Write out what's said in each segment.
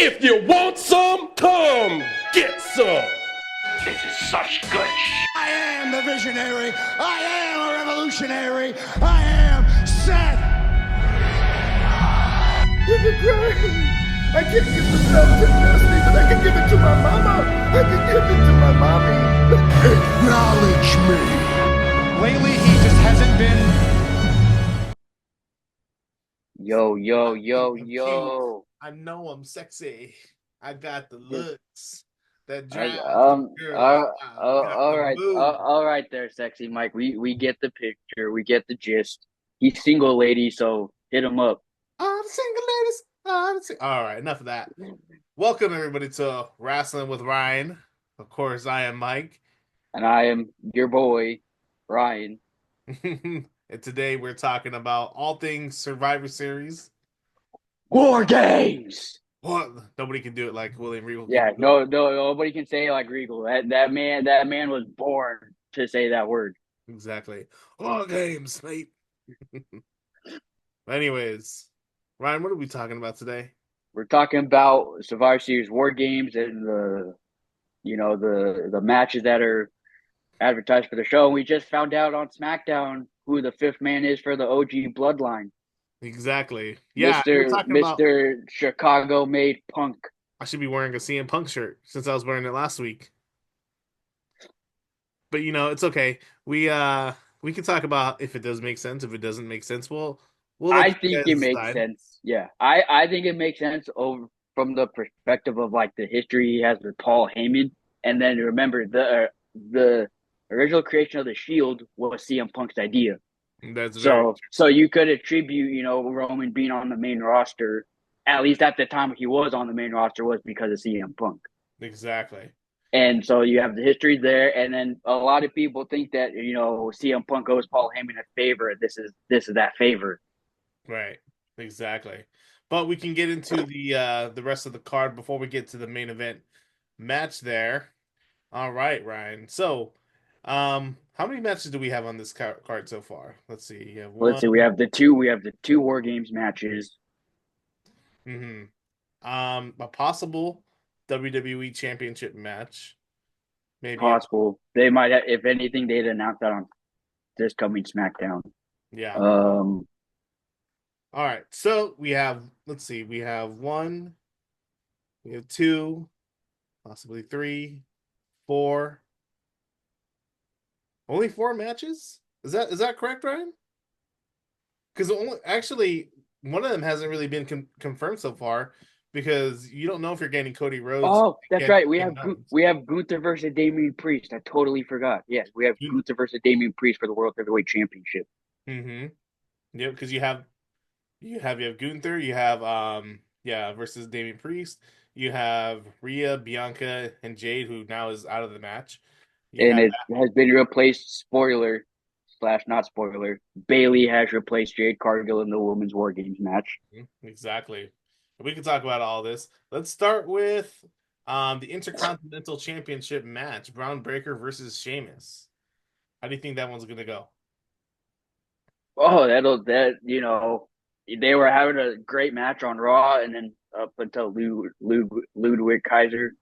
If you want some, come get some. This is such good shit. I am the visionary. I am a revolutionary. I am Seth. You can cry. I can't give the belt to Destiny, but I can give it to my mama. I can give it to my mommy. Acknowledge me. Lately, he just hasn't been. Yo. I know I'm sexy. I got the looks that drive girls. All right there, sexy Mike. We get the picture. We get the gist. He's single, lady, so hit him up. I'm single, ladies. All right, enough of that. Welcome, everybody, to Rasslin with Ryan. Of course, I am Mike. And I am your boy, Ryan. And today we're talking about all things Survivor Series. War Games! What? Nobody can do it like William Regal. Yeah, nobody can say it like Regal. That man was born to say that word. Exactly. War Games, mate. Anyways, Ryan, what are we talking about today? We're talking about Survivor Series War Games and the matches that are advertised for the show. And we just found out on SmackDown who the fifth man is for the OG Bloodline. Exactly. Yeah, Mr. Chicago-made Punk. I should be wearing a CM Punk shirt since I was wearing it last week. But it's okay. We can talk about if it does make sense. If it doesn't make sense, we'll I think it makes sense. Yeah, I think it makes sense from the perspective of like the history he has with Paul Heyman, and then remember the original creation of the Shield was CM Punk's idea. That's so you could attribute Roman being on the main roster, at least at the time he was on the main roster, was because of CM Punk. Exactly. And so you have the history there, and then a lot of people think that CM Punk owes Paul Heyman a favor. This is that favor. Right. Exactly. But we can get into the rest of the card before we get to the main event match there. All right, Ryan. So, how many matches do we have on this card so far? Let's see. Let's see. We have the two War Games matches. Mm-hmm. A possible WWE Championship match. Maybe possible. They might have, if anything, they'd announce that on this coming SmackDown. Yeah. All right. So we have. Let's see. We have one. We have two, possibly three, four. Only 4 matches? Is that correct, Ryan? Because actually one of them hasn't really been confirmed so far, because you don't know if you're getting Cody Rhodes. Oh, that's right. We have Gunther versus Damian Priest. I totally forgot. Yes, we have Gunther versus Damian Priest for the World Heavyweight Championship. Mm-hmm. Yeah, because you have Gunther. You have versus Damian Priest. You have Rhea, Bianca, and Jade, who now is out of the match. Has been replaced, spoiler / not spoiler, Bayley has replaced Jade Cargill in the Women's War Games match. Exactly. We can talk about all this. Let's start with the Intercontinental Championship match, Braun Breaker versus Sheamus. How do you think that one's going to go? Oh, they were having a great match on Raw, and then up until Ludwig Kaiser.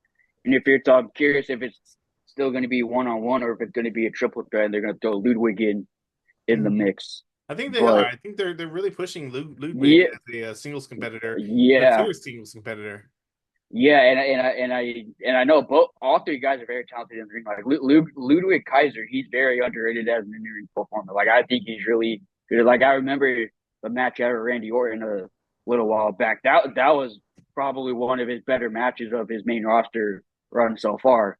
And I'm curious if it's still going to be one-on-one or if it's going to be a triple threat, and they're going to throw Ludwig in the mix. I think they are. I think they're really pushing Ludwig as a singles competitor. Yeah, a singles competitor. Yeah, and I know all three guys are very talented in the ring. Like Ludwig Kaiser, he's very underrated as an in-ring performer. Like I think he's really good. Like I remember the match out of Randy Orton a little while back. That was probably one of his better matches of his main roster run so far.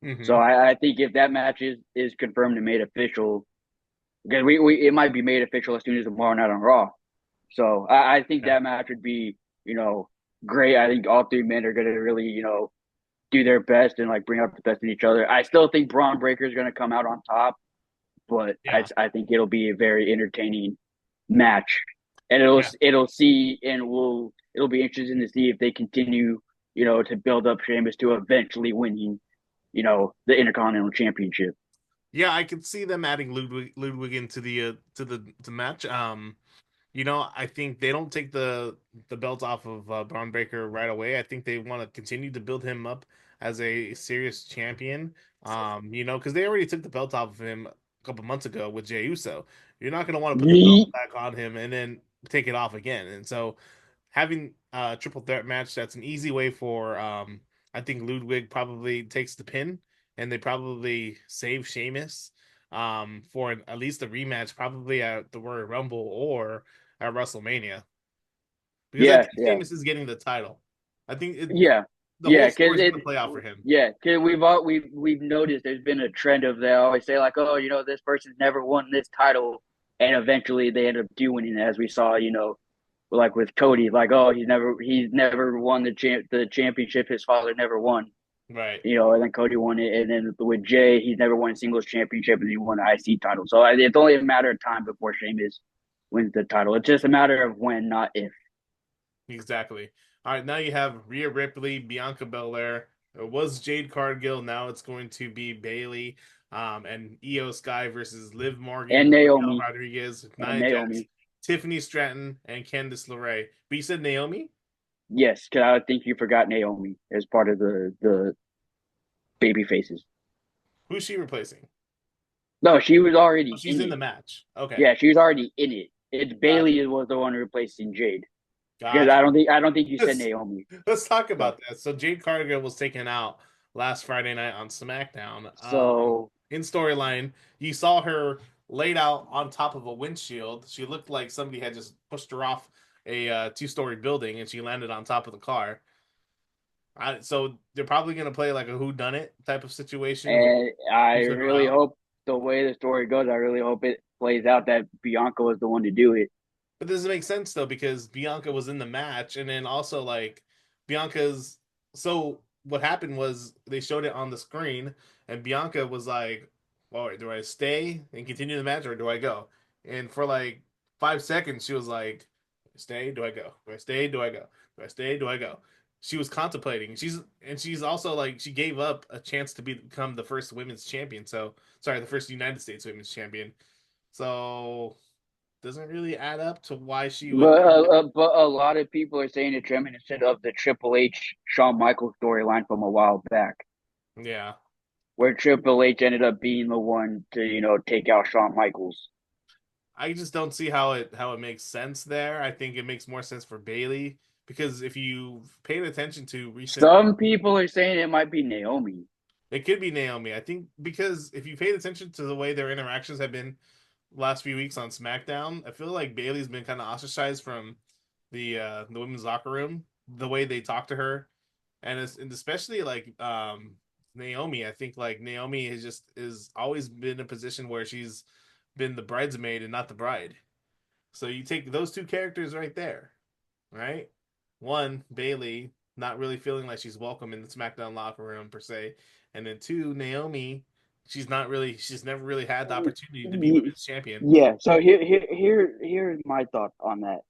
Mm-hmm. So I think if that match is confirmed and made official, because it might be made official as soon as tomorrow night on Raw. So I think that match would be, great. I think all three men are going to really, do their best and like bring out the best in each other. I still think Braun Breaker is going to come out on top, but I think it'll be a very entertaining match, and it'll be interesting to see if they continue, to build up Sheamus to eventually winning, the Intercontinental Championship. Yeah, I could see them adding Ludwig into the match. I think they don't take the belt off of Braun Breaker right away. I think they want to continue to build him up as a serious champion. Because they already took the belt off of him a couple months ago with Jey Uso. You're not going to want to put the belt Yeet. back on him and then take it off again. And so having a triple threat match, that's an easy way for I think Ludwig probably takes the pin and they probably save Sheamus for at least a rematch, probably at the Royal Rumble or at WrestleMania, because I Yeah, think yeah, Sheamus is getting the title. I think yeah, the yeah. whole Because story is going to play out for him. we've noticed there's been a trend of they always say like, oh, this person's never won this title, and eventually they end up doing it, as we saw, like with Cody, like, oh, he's never won the championship. His father never won, Right. and then Cody won it, and then with Jay, he's never won a singles championship, and he won the IC title. So it's only a matter of time before Sheamus wins the title. It's just a matter of when, not if. Exactly. All right, now you have Rhea Ripley, Bianca Belair. It was Jade Cargill. Now it's going to be Bailey, and Io Sky versus Liv And Morgan, Raquel Naomi, Rodriguez, and Nia Jax, Naomi. Tiffany Stratton, and Candice LeRae. But you said Naomi? Yes, because I think you forgot Naomi as part of the baby faces. Who's she replacing? No, she was Oh, already she's in in the it. match. Okay, Yeah, she was already in it. It's gotcha, Bailey was the one replacing Jade. Because gotcha. I don't think you said Let's Naomi. let's talk So about that. So Jade Cargill was taken out last Friday night on SmackDown. so In storyline, you saw her laid out on top of a windshield. She looked like somebody had just pushed her off a two-story building, and she landed on top of the car. So they're probably gonna play like a who done it type of situation with and I who's her really out. hope the way the story goes, I really hope it plays out that Bianca was the one to do it. But this doesn't make sense though because Bianca was in the match, and then also like Bianca's. So what happened was they showed it on the screen, and Bianca was like, "Well, do I stay and continue the match, or do I go?" And for like 5 seconds, she was like, "Stay? Do I go? Do I stay? Do I go? Do I stay? Do I go?" She was contemplating. She's also like she gave up a chance to become the first women's champion. So sorry, the first United States women's champion. So doesn't really add up to why she would. But a lot of people are saying it's reminiscent of the Triple H Shawn Michaels storyline from a while back, Yeah, where Triple H ended up being the one to take out Shawn Michaels. I just don't see how it makes sense there. I think it makes more sense for Bailey because if you paid attention to recent, Some people are saying it might be Naomi. it could be Naomi. I think because if you paid attention to the way their interactions have been last few weeks on SmackDown, I feel like Bailey's been kind of ostracized from the women's locker room. The way they talk to her, and especially like Naomi. I think like Naomi is always been in a position where she's been the bridesmaid and not the bride. So you take those two characters right there, right? One, Bailey not really feeling like she's welcome in the SmackDown locker room per se, and then two, Naomi, she's never really had the opportunity to be women's champion. Yeah. So here's my thoughts on that.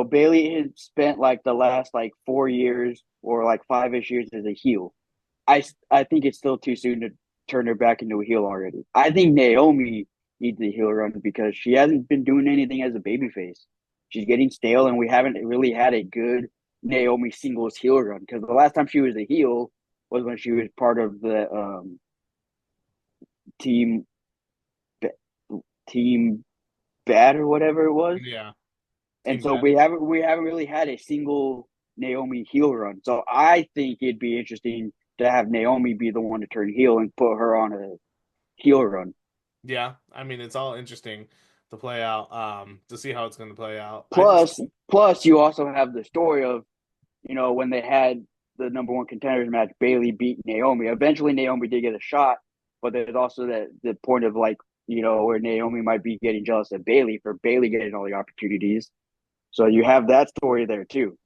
Bailey has spent like the last like 4 years or like 5-ish years as a heel. I think it's still too soon to turn her back into a heel already. I think Naomi needs a heel run because she hasn't been doing anything as a babyface. She's getting stale, and we haven't really had a good Naomi singles heel run because the last time she was a heel was when she was part of the team team bad or whatever it was. Yeah, And Team so Bad. we haven't really had a single Naomi heel run. So I think it'd be interesting to have Naomi be the one to turn heel and put her on a heel run. Yeah, I mean it's all interesting to play out, to see how it's going to play out. I just Plus, you also have the story of when they had the number one contenders match, Bailey beat Naomi. Eventually, Naomi did get a shot, but there's also the point of like where Naomi might be getting jealous of Bailey for Bailey getting all the opportunities. So you have that story there too.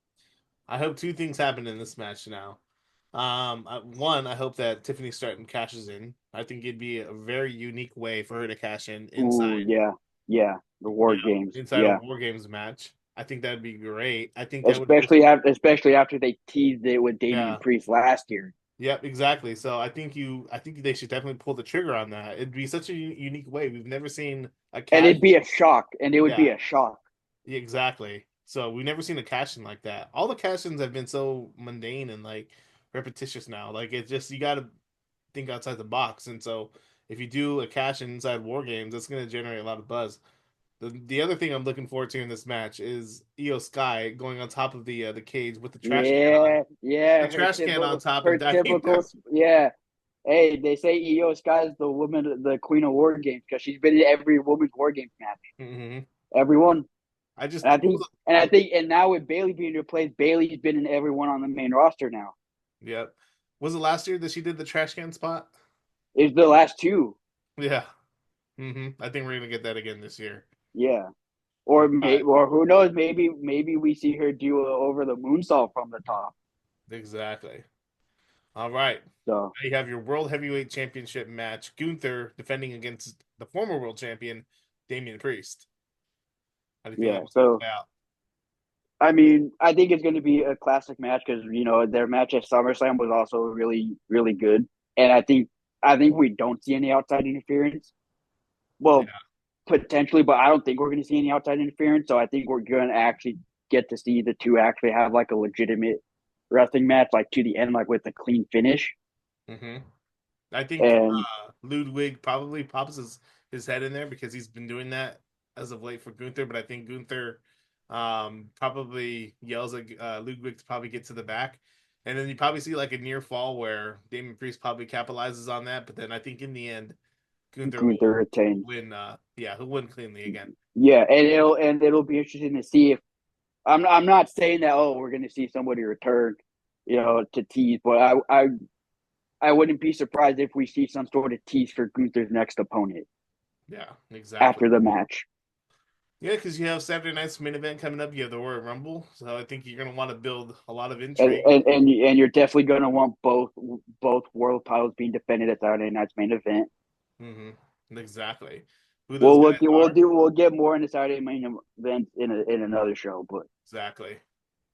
I hope two things happen in this match now. One, I hope that Tiffany Stratton cashes in. I think it'd be a very unique way for her to cash in Ooh, inside, yeah, yeah. The War Games, inside a yeah. War Games match. I think that'd be great. I think that would boost. Especially after they teased it with Damian Yeah, Priest last year, yep, exactly. So I think they should definitely pull the trigger on that. It'd be such a unique way. We've never seen a and cash. it'd be a shock, and it would be Yeah, a shock. Exactly. So we've never seen a cash in like that. All the cash ins have been so mundane and like repetitious now. Like it's just you got to think outside the box. And so if you do a cash in inside War Games, that's going to generate a lot of buzz. The other thing I'm looking forward to in this match is Io Sky going on top of the cage with the trash can on. Yeah, yeah, The trash can on top and her diving typical, down. yeah. Hey, they say EO Sky is the woman, the queen of war games because she's been in every women's war games match, Hmm. everyone. I just And I think, and now with Bailey being replaced, Bailey's been in everyone on the main roster now. yeah. Was it last year that she did the trash can spot? It's the last two, Yeah. I think we're gonna get that again this year. yeah. All Or right. or who knows? Maybe we see her do a over the moonsault from the top. Exactly. All right. So Now you have your World Heavyweight Championship match. Gunther defending against the former world champion, Damian Priest. How do you think that yeah, was going to so play out? I mean, I think it's going to be a classic match because their match at SummerSlam was also really good, and I think we don't see any outside interference. Well, Yeah. potentially, but I don't think we're going to see any outside interference. So I think we're going to actually get to see the two actually have like a legitimate wrestling match, like to the end, like with a clean finish. hmm I think And Ludwig probably pops his head in there because he's been doing that as of late for Gunther. But I think Gunther probably yells at Ludwig to probably get to the back. And then you probably see like a near fall where Damian Priest probably capitalizes on that. But then I think in the end, Gunther will Gunther retains. win. Yeah, he'll win cleanly again. Yeah, and it'll be interesting to see if I'm not saying that we're going to see somebody return, to tease, but I wouldn't be surprised if we see some sort of tease for Gunther's next opponent Yeah, exactly. after the match. Yeah, because you have Saturday night's main event coming up. You have the Royal Rumble, so I think you're going to want to build a lot of And intrigue. and, and you're definitely going to want both world titles being defended at Saturday night's main event. Hmm. Exactly. Who those Well, guys are? we'll get more into Saturday main event in another show, but Exactly. I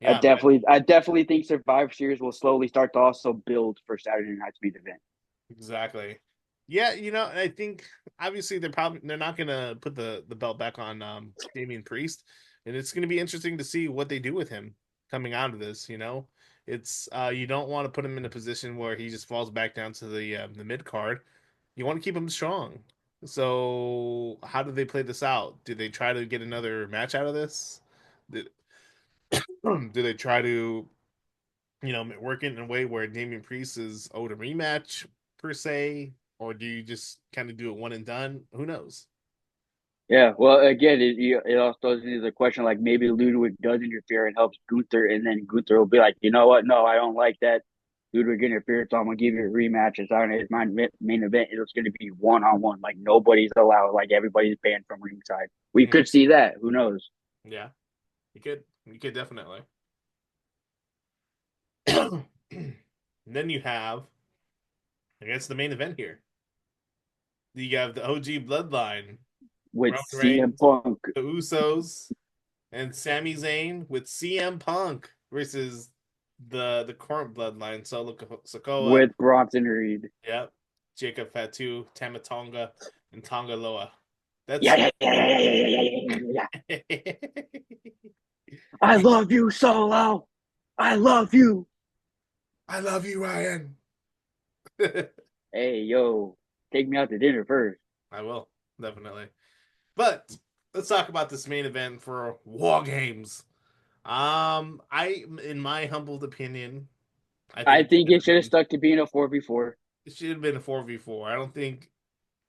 Yeah, man. definitely I definitely think Survivor Series will slowly start to also build for Saturday night's main event. Exactly. Yeah, I think obviously they're not gonna put the belt back on Damian Priest, and it's gonna be interesting to see what they do with him coming out of this. It's you don't want to put him in a position where he just falls back down to the mid card. You want to keep him strong. So how do they play this out? Do they try to get another match out of this? Do, do they try to work it in a way where Damian Priest is owed a rematch per se, or do you just kind of do it one and done? Who knows? Yeah, well, again, it also is a question like maybe Ludwig does interfere and helps Gunther, and then Gunther will be like, you know what? No, I don't like that. Ludwig interfered, so I'm gonna give you a rematch. It's on his main event. It's gonna be 1-on-1. Like nobody's allowed. Like everybody's banned from ringside. We Mhm. could see that. Who knows? Yeah, you could definitely. And then you have, I guess, the main event here. You have the OG Bloodline, With Roman CM Reigns, Punk, the Usos, and Sami Zayn with CM Punk versus the current Bloodline, Solo Sokoa. with Bronson Reed. Yep. Jacob Fatu, Tamatonga, and Tonga Loa. Yeah, That's yeah, yeah, yeah, yeah, yeah, yeah, yeah, yeah, yeah. I I love you, Solo. I love you. love you, Ryan. Hey, yo, take me out to dinner first. I will, definitely. But let's talk about this main event for War Games. In my humbled opinion, I I think think it should have stuck to being a 4v4. it should have been a 4v4. I don't think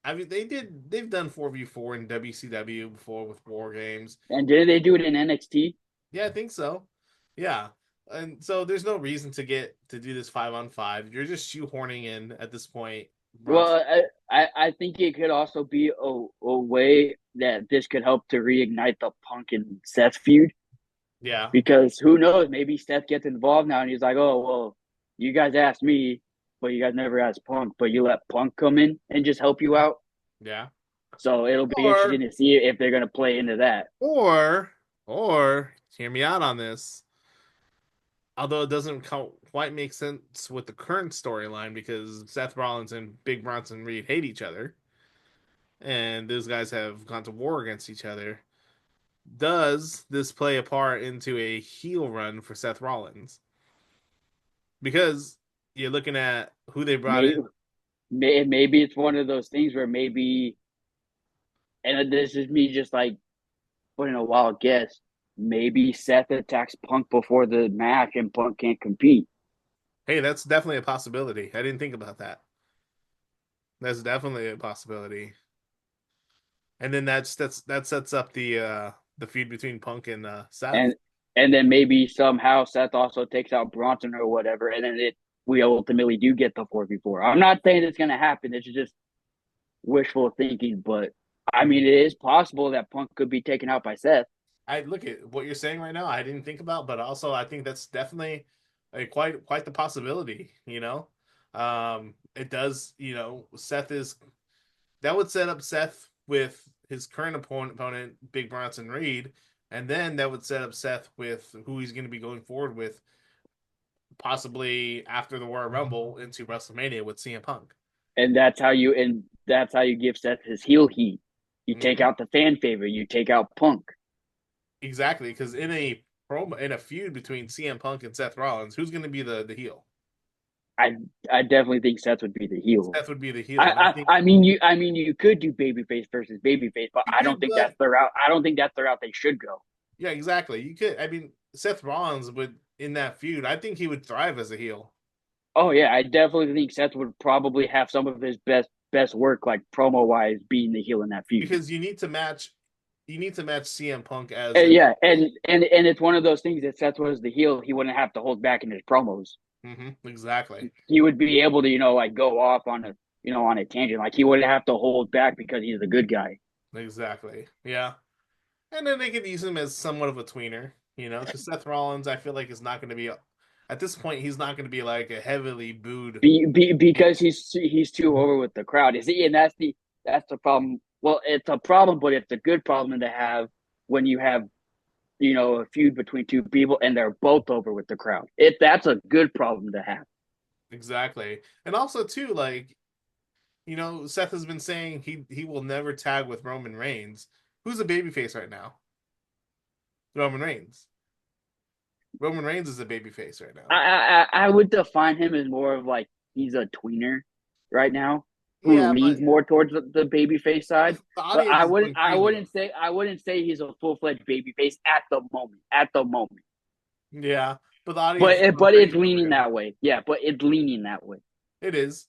I mean they've done 4v4 in WCW before with War Games. And didn't they do it in NXT? Yeah, I think so. Yeah. And so there's no reason to do this 5-on-5. You're just shoehorning in at this point, Bronson. Well, I think it could also be a way that this could help to reignite the Punk and Seth feud Yeah. because who knows? Maybe Seth gets involved now and he's like, oh, well, you guys asked me, but you guys never asked Punk, but you let Punk come in and just help you out. Yeah. So it'll be interesting Or to see if they're going to play into that. or or hear me out on this. Although it doesn't quite make sense with the current storyline because Seth Rollins and Big Bronson Reed hate each other, and those guys have gone to war against each other. does this play a part into a heel run for Seth Rollins? Because you're looking at who they brought in. Maybe it's one of those things where maybe, and this is me just like putting a wild guess. Maybe Seth attacks Punk before the match, and Punk can't compete. Hey, that's definitely a possibility. I didn't think about that. That's definitely a possibility. And then that sets up the feud between Punk and Seth. And then maybe somehow Seth also takes out Bronson or whatever, and then we ultimately do get the 4v4. I'm not saying it's gonna happen. It's just wishful thinking, but I mean, it is possible that Punk could be taken out by Seth. I look at what you're saying right now. I didn't think about, but also I think that's definitely quite the possibility. It does. Seth is that would set up Seth with his current opponent, Big Bronson Reed, and then that would set up Seth with who he's going to be going forward with, possibly after the Royal Rumble into WrestleMania with CM Punk. And that's how you give Seth his heel heat. You take out the fan favorite. You take out Punk. Exactly, because in a feud between CM Punk and Seth Rollins, who's going to be the heel? I definitely think Seth would be the heel. Seth would be the heel. I mean you could do babyface versus babyface, but I don't think that's the route. I don't think that's the route they should go. Yeah, exactly. You could. I mean, Seth Rollins would in that feud. I think he would thrive as a heel. Oh yeah, I definitely think Seth would probably have some of his best work, like promo wise, being the heel in that feud. Because you need to match CM Punk as yeah, and it's one of those things that Seth was the heel, he wouldn't have to hold back in his promos. Exactly. He would be able to, like go off on a tangent. Like he wouldn't have to hold back because he's a good guy. Exactly. Yeah. And then they could use him as somewhat of a tweener, because Seth Rollins, I feel like, is not going to be at this point. He's not going to be like a heavily booed because he's too over with the crowd. And that's the problem. Well, it's a problem, but it's a good problem to have when you have a feud between two people and they're both over with the crowd. That's a good problem to have. Exactly. And also too, like, Seth has been saying he will never tag with Roman Reigns. Who's a babyface right now? Roman Reigns. Roman Reigns is a babyface right now. I would define him as more of like he's a tweener right now who leans more towards the babyface side. But I wouldn't say he's a full-fledged babyface at the moment. Yeah, but the audience but it's leaning that way. Yeah, but it's leaning that way. It is.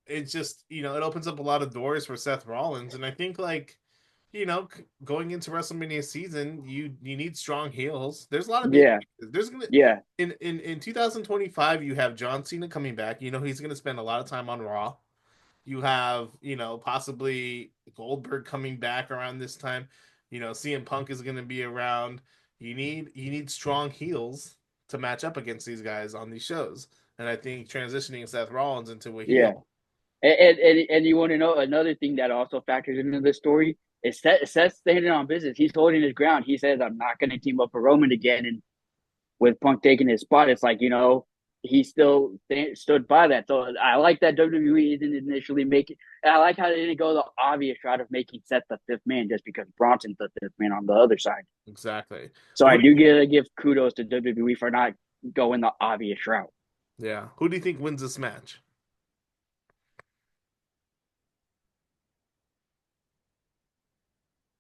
It's just, it opens up a lot of doors for Seth Rollins, and I think going into WrestleMania season, you need strong heels. There's a lot of in 2025 you have John Cena coming back. He's gonna spend a lot of time on Raw. You have, possibly Goldberg coming back around this time. CM Punk is gonna be around. You need strong heels to match up against these guys on these shows. And I think transitioning Seth Rollins into a heel. And you want to know another thing that also factors into this story is Seth standing on business. He's holding his ground. He says, I'm not going to team up for Roman again. And with Punk taking his spot, it's like, he still stood by that. So I like that WWE didn't initially make it. And I like how they didn't go the obvious route of making Seth the fifth man just because Bronson's the fifth man on the other side. Exactly. So I do give kudos to WWE for not going the obvious route. Yeah. Who do you think wins this match?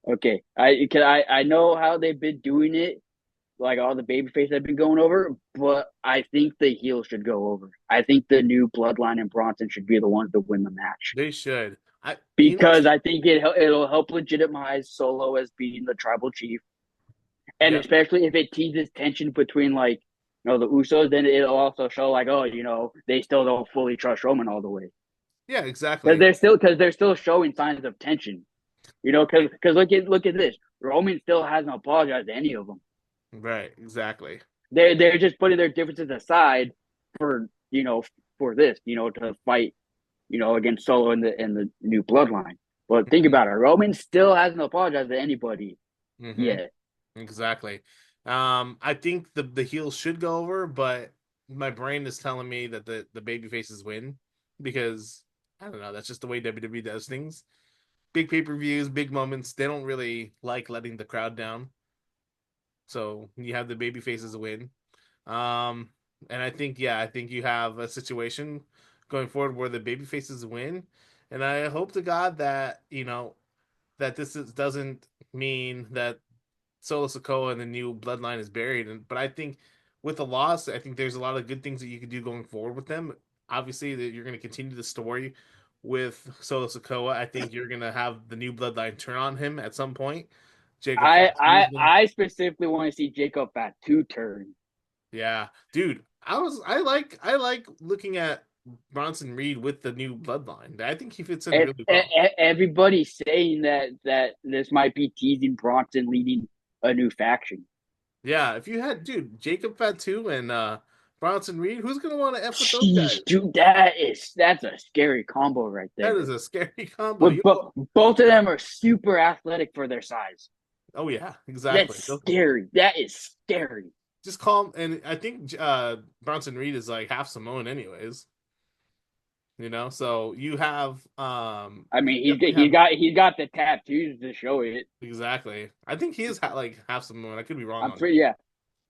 Okay, I know how they've been doing it, like all the babyface have been going over, but I think the heel should go over. I think the new Bloodline and Bronson should be the ones to win the match. They should. I think it'll help legitimize Solo as being the tribal chief, and especially if it teases tension between the Usos, then it'll also show they still don't fully trust Roman all the way. Yeah, exactly. Because they're still showing signs of tension. Because look at this. Roman still hasn't apologized to any of them. Right, exactly. They're just putting their differences aside for this, to fight, against Solo and the new Bloodline. But think about it. Roman still hasn't apologized to anybody yet. Exactly. I think the heels should go over, but my brain is telling me that the baby faces win because I don't know. That's just the way WWE does things. Big pay-per-views, big moments. They don't really like letting the crowd down. So you have the baby faces win. Um, and I think you have a situation going forward where the baby faces win. And I hope to God that that doesn't mean that Solo Sokoa and the new bloodline is buried. But I think with the loss, I think there's a lot of good things that you could do going forward with them. Obviously, that you're going to continue the story with Solo Sokoa. I think you're going to have the new bloodline turn on him at some point. Jacob I Fatu is I gonna, I specifically want to see Jacob Fatu turn. yeah, dude. I like looking at Bronson Reed with the new bloodline. I think he fits in really well. Everybody's saying that this might be teasing Bronson leading a new faction. Yeah, if you had dude Jacob Fatu and Bronson Reed, who's gonna want to f with those Jeez, guys? dude, that's a scary combo right That there. is a scary combo. With both of them are super athletic for their size. Oh yeah, exactly. That's scary. That is scary. Just call him, and I think Bronson Reed is like half Samoan, anyways. So you have I mean, you definitely he's got the tattoos to show it. exactly. I think he is like half Samoan. I could be wrong I'm on pretty yeah.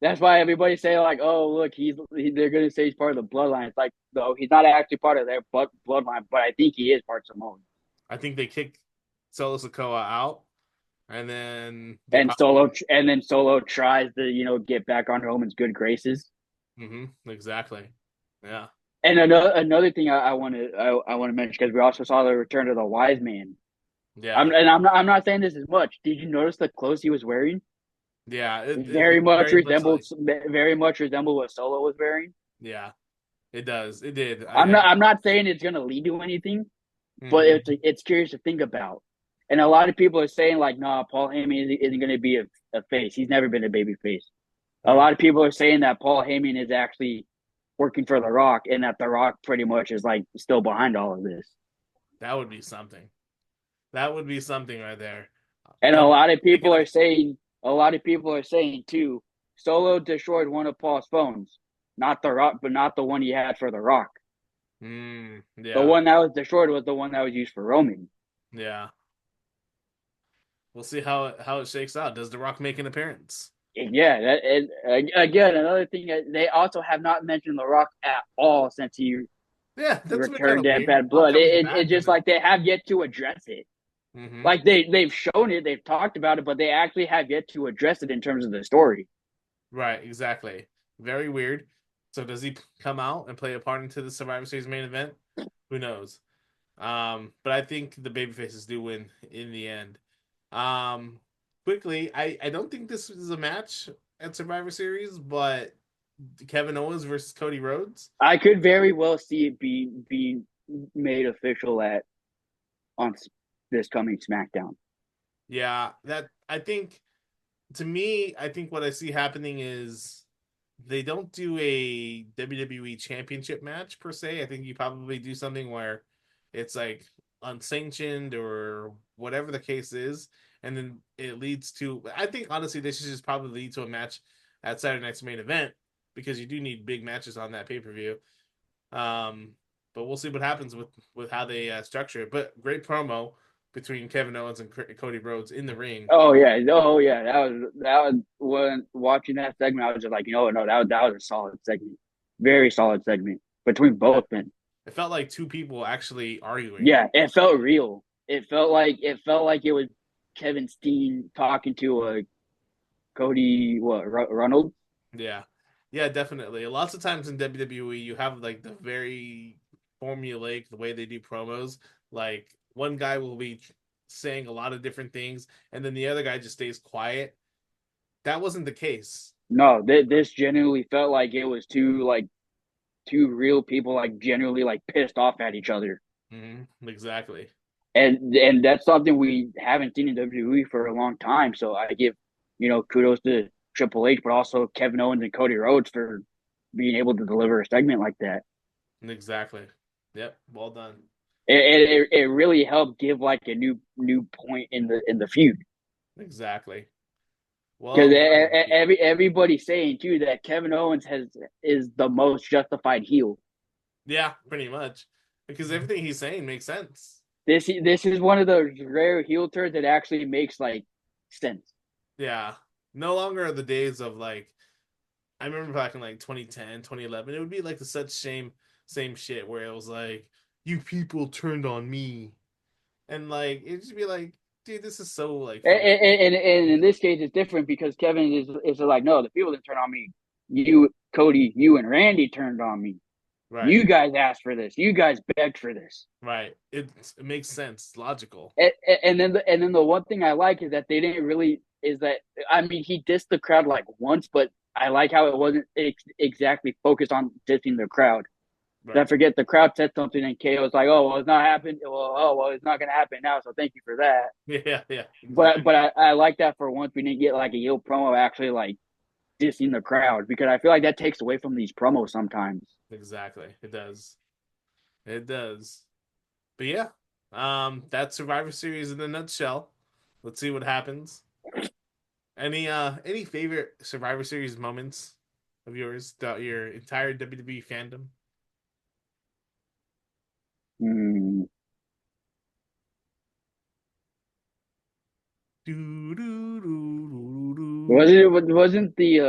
That's why everybody say like, oh look, they're gonna say he's part of the bloodline. It's like no, he's not actually part of their bloodline, but I think he is part Samoan. I think they kick Solo Sokoa out, and then Solo tries to get back on Roman's good graces. exactly, yeah, And another thing I want to mention because we also saw the return of the wise man. yeah, I'm not saying this as much. Did you notice the clothes he was wearing? yeah. It Very much very much resembled like very much resembled what Solo was wearing. yeah, it does. It did. I'm not saying it's gonna lead to anything, but Mhm. it's curious to think about. And a lot of people are saying like, nah, Paul Heyman isn't gonna be a face. He's never been a baby face. A Mhm. lot of people are saying that Paul Heyman is actually working for The Rock, and that The Rock pretty much is like still behind all of this. That would be something. That would be something right there. And But a lot of people are saying too, Solo destroyed one of Paul's phones, not The Rock, but not the one he had for The Rock. The yeah, one that was destroyed was the one that was used for Roman. yeah. We'll see how it shakes out. Does The Rock make an appearance? Yeah, again, another thing they also have not mentioned The Rock at all since he Yeah, that's been kind returned of to weird. Bad Rock Blood. comes back It's and just then like they have yet to address it. hmm Like they've shown it, they've talked about it, but they actually have yet to address it in terms of the story. right, exactly. Very weird. So does he come out and play a part into the Survivor Series main event? Who knows? But I think the babyfaces do win in the end. Um, quickly, I don't think this is a match at Survivor Series, but Kevin Owens versus Cody Rhodes. I could very well see it be made official on this coming SmackDown. Yeah, that I think to me, I think what I see happening is they don't do a WWE championship match per se. I think you probably do something where it's like unsanctioned or whatever the case is, and then it leads to. I think honestly, this should just probably lead to a match at Saturday Night's main event because you do need big matches on that pay per view. Um, but we'll see what happens with how they structure it. But great promo between Kevin Owens and Cody Rhodes in the ring. Oh yeah, that was when watching that segment. I was just like, no, that was a solid segment, very solid segment between both men. It felt like two people actually arguing. Yeah, it felt real. It was Kevin Steen talking to Cody Ronald. Yeah. Yeah, definitely. Lots of times in WWE, you have like the very formulaic the way they do promos. Like one guy will be saying a lot of different things, and then the other guy just stays quiet. That wasn't the case. No, this genuinely felt like it was two real people like genuinely like pissed off at each other. Exactly. And that's something we haven't seen in WWE for a long time. So I give, kudos to Triple H, but also Kevin Owens and Cody Rhodes for being able to deliver a segment like that. Exactly. Yep. Well done. It really helped give like a new point in the feud. Exactly. Well Because done. everybody's saying too that Kevin Owens is the most justified heel. Yeah, pretty much. Because everything he's saying makes sense. This is one of those rare heel turns that actually makes like sense. Yeah. No longer are the days of like I remember back in like 2010, 2011, it would be like the such same shit where it was like you people turned on me and like it'd just be like, dude, this is so like And, fucking and in this case, it's different because Kevin is like, no, the people that turned on me, you, Cody, you, and Randy turned on me. right, You guys asked for this. You guys begged for this. right. It makes sense, it's logical. And then the one thing I like is that they didn't really is that I mean he dissed the crowd like once, but I like how it wasn't exactly focused on dissing the crowd. I Right. forget the crowd said something and KO was like, "Oh well, it's not happening. Well, it's not going to happen now. So thank you for that." Yeah, yeah, But exactly. I like that for once we didn't get like a heel promo actually like dissing the crowd because I feel like that takes away from these promos sometimes. Exactly. It does. It does. But yeah, that's Survivor Series in a nutshell. Let's see what happens. Any favorite Survivor Series moments of yours throughout your entire WWE fandom? Hmm. Do, do, do, do, do. Wasn't the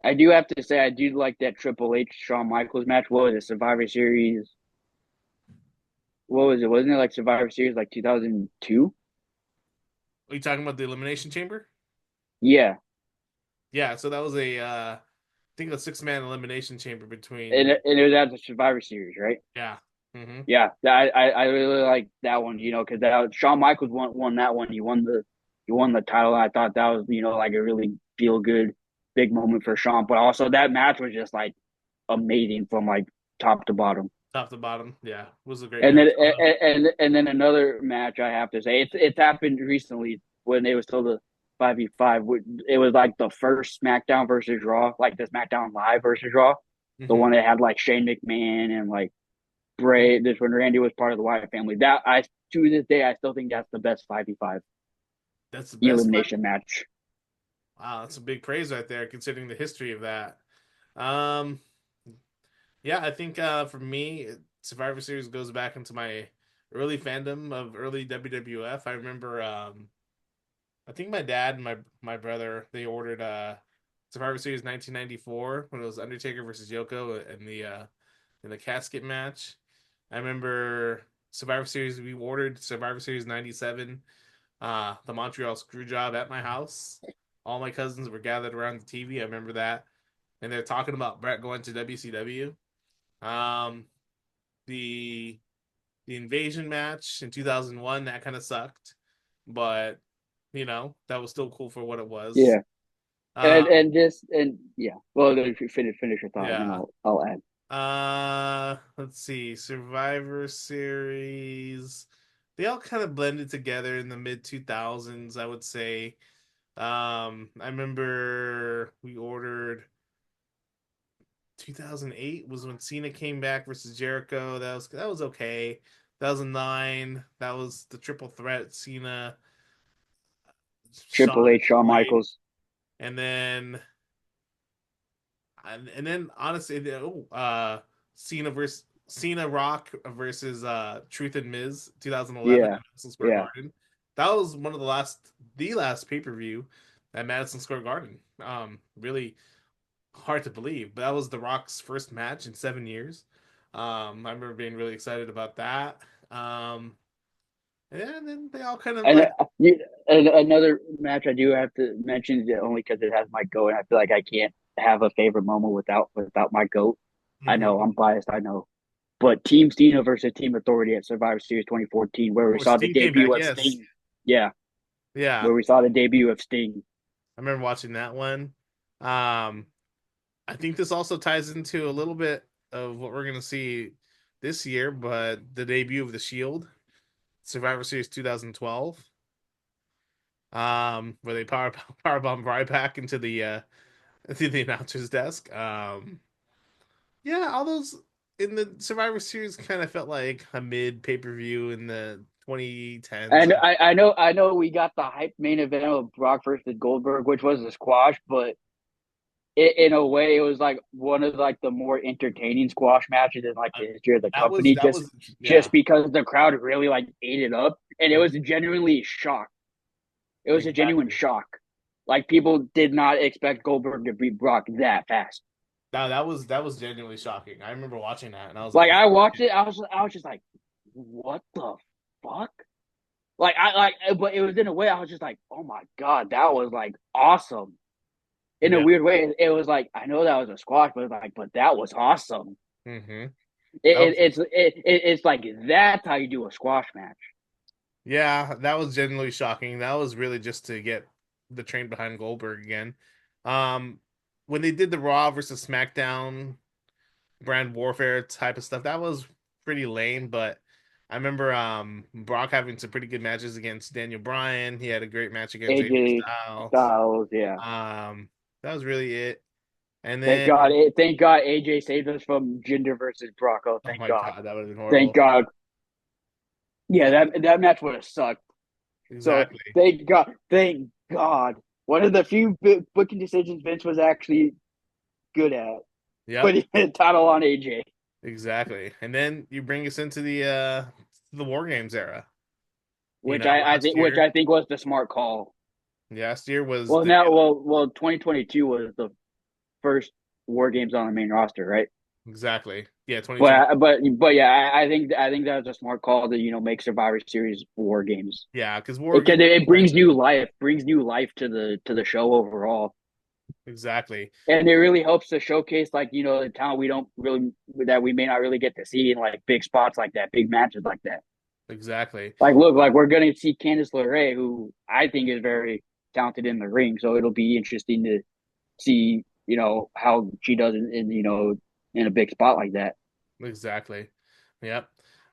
I do have to say I do like that Triple H Shawn Michaels match. What was it? Survivor Series. What was it? Wasn't it like Survivor Series like 2002? Are you talking about the Elimination Chamber? Yeah, Yeah, so that was I think a 6-man elimination chamber and between and it was at the Survivor Series, right? yeah. Mm-hmm. Yeah, I really like that one. Because that Shawn Michaels won that one. He won the title. I thought that was like a really feel good big moment for Shawn. But also that match was just like amazing from like top to bottom. Top to bottom. Yeah. Was a great And then match. Although and then another match I have to say it's happened recently when it was still the 5v5. It was like the first SmackDown versus Raw, like the SmackDown Live versus Raw, the mm-hmm. one that had like Shane McMahon and like Bray. This when Randy was part of the Wyatt family. That I to this day I still think that's the best 5v5 That's the best five. elimination match. Wow, that's a big praise right there, considering the history of that. Um, yeah, I think for me, Survivor Series goes back into my early fandom of early WWF. I remember, I think my dad and my brother they ordered Survivor Series 1994 when it was Undertaker versus Yoko in the casket match. I remember Survivor Series. We ordered Survivor Series 97, the Montreal Screwjob at my house. All my cousins were gathered around the TV. I remember that, and they're talking about Brett going to WCW. Um, the the invasion match in 2001 that kind of sucked, but that was still cool for what it was. Yeah, Um, and yeah. Well, then if you finish your thought, and then yeah. I'll add. Let's see. Survivor Series. They all kind of blended together in the mid 2000s, I would say. I remember we ordered 2008 was when Cena came back versus Jericho. That was okay. 2009, that was the triple threat Cena, Shawn, Triple H, Shawn Bray, Michaels. and then honestly, Cena Rock versus Truth and Miz 2011 Yeah, at Madison Square yeah. Garden. That was one of the last pay-per-view at Madison Square Garden. Really hard to believe, but that was The Rock's first match in 7 years. I remember being really excited about that. And then they all kind of And, like, and another match I do have to mention only because it has my goat, and I feel like I can't have a favorite moment without my goat. I know mhm. I'm biased, I know, but Team Cena versus Team Authority at Survivor Series 2014, where we Oh, saw the Sting came back. debut of Yes, Sting. Yeah, yeah, where we saw the debut of Sting. I remember watching that one. Um, I think this also ties into a little bit of what we're gonna see this year, but the debut of the Shield, Survivor Series 2012, where they powerbomb right back into the into the announcer's desk. Yeah, all those in the Survivor Series kind of felt like a mid pay-per-view in the 2010s. And I know we got the hype main event of Brock versus Goldberg, which was a squash, but in a way, it was like one of like the more entertaining squash matches in like Uh, the history of the that was company, that just was yeah. just because the crowd really like ate it up, and it was genuinely shocked. It was a genuine shock. Like, people did not expect Goldberg to beat Brock that fast. No, that was genuinely shocking. I remember watching that, and I was Like, I watched it, I was just like, what the fuck? Like, but it was in a way I was just like, oh my god, that was like awesome. In a weird way, it was like, I know that was a squash, but that was awesome. Mm-hmm. It's like, that's how you do a squash match. Yeah, that was genuinely shocking. That was really just to get the train behind Goldberg again. When they did the Raw versus SmackDown brand warfare type of stuff, that was pretty lame, but I remember Brock having some pretty good matches against Daniel Bryan. He had a great match against AJ Styles, yeah. That was really it. And thank then God AJ saved us from Jinder versus Brock. Oh, thank God. that would have been horrible. Thank God. Yeah, that match would have sucked. Exactly. So thank God. One of the few booking decisions Vince was actually good at. Yeah. Putting the title on AJ. Exactly. And then you bring us into the War Games era. Which I think was the smart call. Last year was 2022 was the first War Games on the main roster, right? Exactly. Yeah, 2022. But yeah, I think that was a smart call to make Survivor Series War Games. Yeah, because it brings new life to the show overall. Exactly. And it really helps to showcase the talent we may not really get to see in like big spots like that, big matches like that. Exactly. Like, look, like we're gonna see Candice LeRae, who I think is very talented in the ring, so it'll be interesting to see how she does in a big spot like that. Exactly. Yep.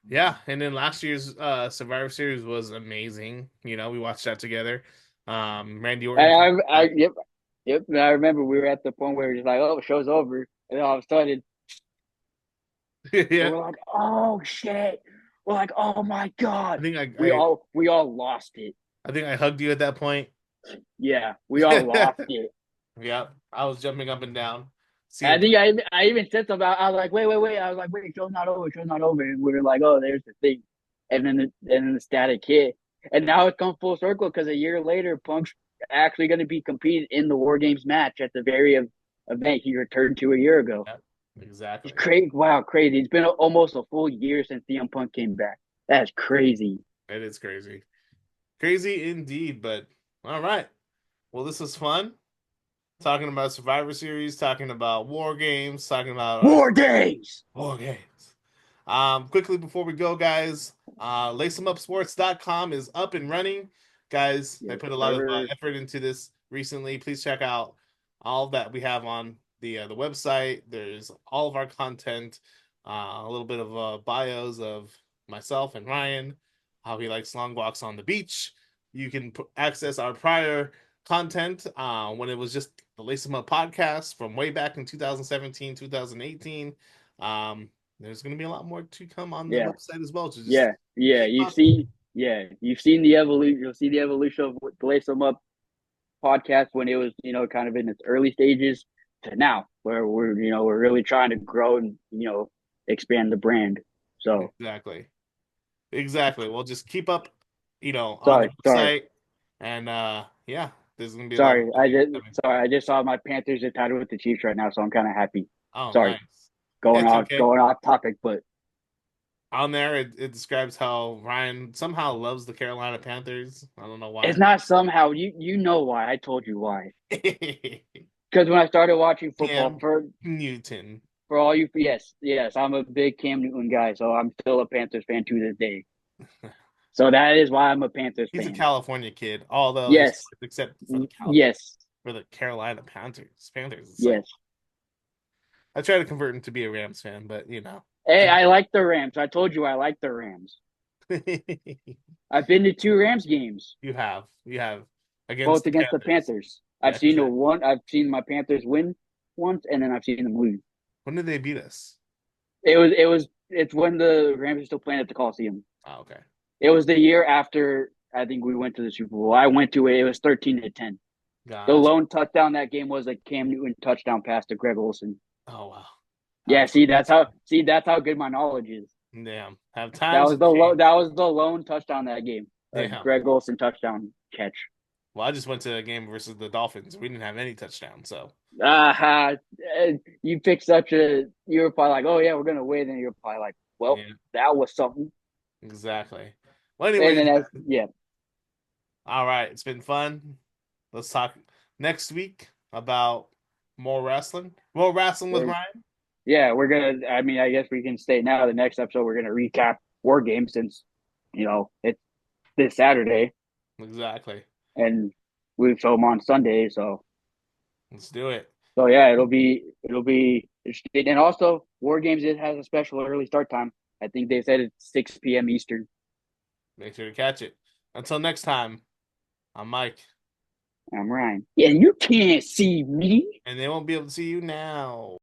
Yeah, and then last year's Survivor Series was amazing. We watched that together. Randy Orton. Yep. And I remember we were at the point where it's like, oh, the show's over, and all of a sudden, yeah, we're like, oh shit. We're like, oh my god. I think we all lost it. I think I hugged you at that point. Yeah, we all lost it. Yeah, I was jumping up and down. I think I even said something. I was like, wait. I was like, wait, show's not over. And we were like, oh, there's the thing. And then the static hit. And now it's come full circle because a year later, Punk's actually going to be competing in the War Games match at the very event he returned to a year ago. Yep, exactly. It's crazy. Wow, crazy. It's been almost a full year since CM Punk came back. That's crazy. It is crazy. Crazy indeed, but all right. Well, this was fun. Talking about Survivor Series, talking about War Games, talking about War Games. Quickly before we go, guys, LaceEmUpSports.com is up and running. Guys, I put a lot of effort into this recently. Please check out all that we have on the website. There's all of our content, a little bit of bios of myself and Ryan, how he likes long walks on the beach. You can access our prior content when it was just the Lace 'em Up podcast from way back in 2017, 2018. There's going to be a lot more to come on the website as well. You've seen the evolution. You'll see the evolution of the Lace 'em Up podcast when it was kind of in its early stages to now, where we're really trying to grow and expand the brand. So exactly. Well, just keep up, on the website, and there's gonna be. I just saw my Panthers are tied with the Chiefs right now, so I'm kind of happy. Oh, sorry, nice. Going off topic, but on there it describes how Ryan somehow loves the Carolina Panthers. I don't know why. It's not somehow. You know why? I told you why. Because when I started watching football, Cam Newton. For all you, yes, I'm a big Cam Newton guy, so I'm still a Panthers fan to this day. So that is why I'm a Panthers fan. He's a California kid, although except for the Carolina Panthers. Yes. I try to convert him to be a Rams fan, but Hey, I like the Rams. I told you I like the Rams. I've been to 2 Rams games. You have Both against the Panthers. I've seen my Panthers win once, and then I've seen them lose. When did they beat us? It's when the Rams are still playing at the Coliseum. Oh, okay. It was the year after I think we went to the Super Bowl. I went to it. It was 13-10. Gotcha. The lone touchdown that game was a Cam Newton touchdown pass to Greg Olsen. Oh wow! Yeah, that's how good my knowledge is. Damn, that was the lone touchdown that game. Greg Olsen touchdown catch. Well, I just went to a game versus the Dolphins. We didn't have any touchdowns, so Ah, you picked such a. You were probably like, "Oh yeah, we're gonna win," and you're probably like, "Well, yeah, that was something." exactly. Well, And anyways, then yeah, all right, it's been fun. Let's talk next week about more wrestling. More wrestling with we're Ryan. we're gonna. I mean, I guess we can state now. The next episode, we're gonna recap War Games since it's this Saturday Exactly. and we film on Sunday. Let's do it. So yeah, it'll be interesting. And also War Games, it has a special early start time. I think they said it's 6 p.m. Eastern. Make sure to catch it. Until next time, I'm Mike, I'm Ryan. Yeah, you can't see me. and they won't be able to see you now.